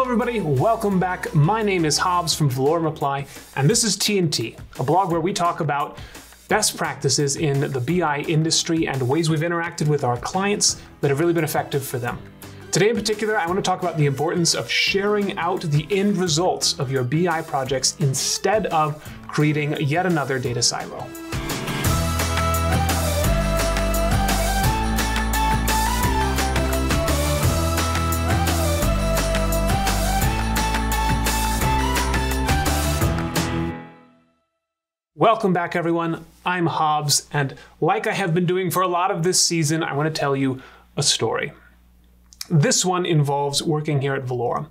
everybody, welcome back. My name is Hobbs from Valorem Reply, and this is TNT, a blog where we talk about best practices in the BI industry and ways we've interacted with our clients that have really been effective for them. Today in particular, I want to talk about the importance of sharing out the end results of your BI projects instead of creating yet another data silo. Welcome back, everyone. I'm Hobbs, and like I have been doing for a lot of this season, I want to tell you a story. This one involves working here at Valorem.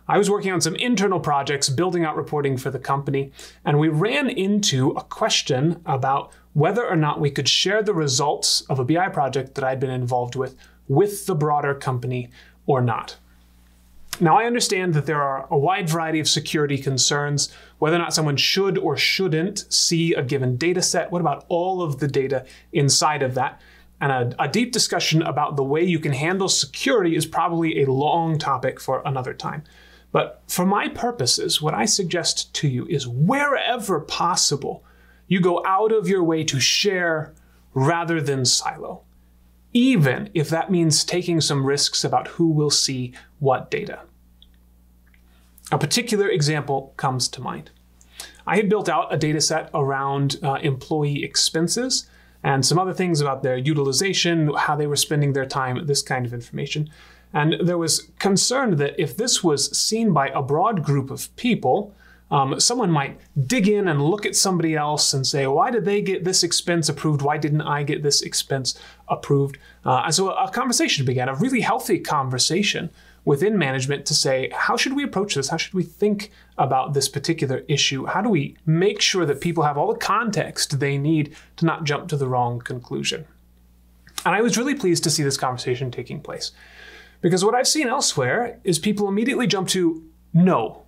I was working on some internal projects, building out reporting for the company, and we ran into a question about whether or not we could share the results of a BI project that I'd been involved with the broader company or not. Now, I understand that there are a wide variety of security concerns, whether or not someone should or shouldn't see a given data set. What about all of the data inside of that? And a deep discussion about the way you can handle security is probably a long topic for another time. But for my purposes, what I suggest to you is wherever possible, you go out of your way to share rather than silo, even if that means taking some risks about who will see what data. A particular example comes to mind. I had built out a data set around employee expenses and some other things about their utilization, how they were spending their time, this kind of information. And there was concern that if this was seen by a broad group of people, someone might dig in and look at somebody else and say, why did they get this expense approved? Why didn't I get this expense approved? And so a conversation began, a really healthy conversation within management to say, how should we approach this? How should we think about this particular issue? How do we make sure that people have all the context they need to not jump to the wrong conclusion? And I was really pleased to see this conversation taking place, because what I've seen elsewhere is people immediately jump to no.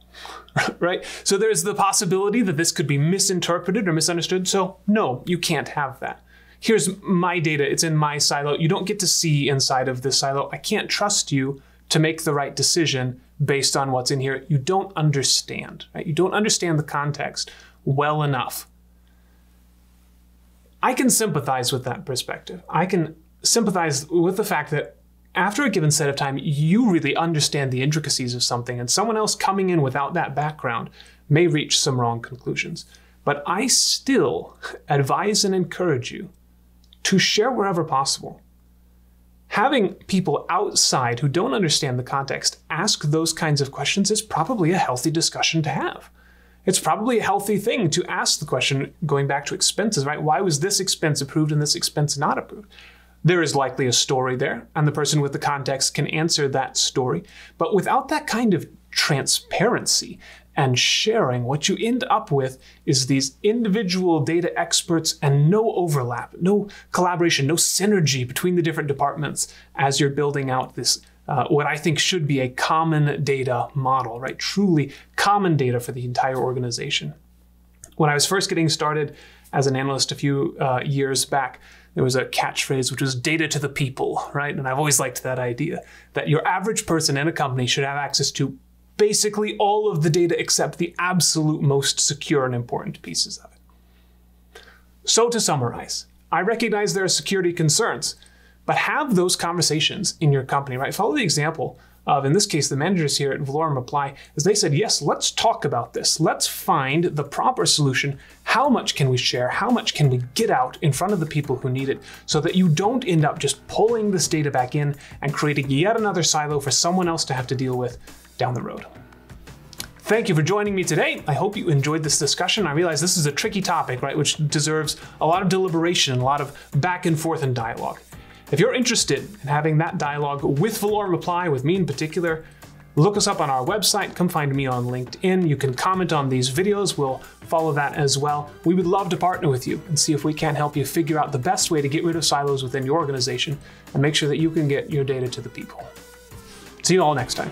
Right? So there's the possibility that this could be misinterpreted or misunderstood. So no, you can't have that. Here's my data. It's in my silo. You don't get to see inside of this silo. I can't trust you to make the right decision based on what's in here. You don't understand, right? You don't understand the context well enough. I can sympathize with that perspective. I can sympathize with the fact that after a given set of time, you really understand the intricacies of something, and someone else coming in without that background may reach some wrong conclusions. But I still advise and encourage you to share wherever possible. Having people outside who don't understand the context ask those kinds of questions is probably a healthy discussion to have. It's probably a healthy thing to ask the question, going back to expenses, right? Why was this expense approved and this expense not approved? There is likely a story there, and the person with the context can answer that story. But without that kind of transparency and sharing, what you end up with is these individual data experts and no overlap, no collaboration, no synergy between the different departments as you're building out this, what I think should be a common data model, right? Truly common data for the entire organization. When I was first getting started as an analyst a few years back, there was a catchphrase which was data to the people, right? And I've always liked that idea, that your average person in a company should have access to basically all of the data except the absolute most secure and important pieces of it. So to summarize, I recognize there are security concerns, but have those conversations in your company, right? Follow the example of, in this case, the managers here at Valorem Reply, as they said, yes, let's talk about this. Let's find the proper solution. How much can we share? How much can we get out in front of the people who need it so that you don't end up just pulling this data back in and creating yet another silo for someone else to have to deal with down the road. Thank you for joining me today. I hope you enjoyed this discussion. I realize this is a tricky topic, right, which deserves a lot of deliberation, a lot of back and forth and dialogue. If you're interested in having that dialogue with Valorem Reply, with me in particular, look us up on our website. Come find me on LinkedIn. You can comment on these videos. We'll follow that as well. We would love to partner with you and see if we can help you figure out the best way to get rid of silos within your organization and make sure that you can get your data to the people. See you all next time.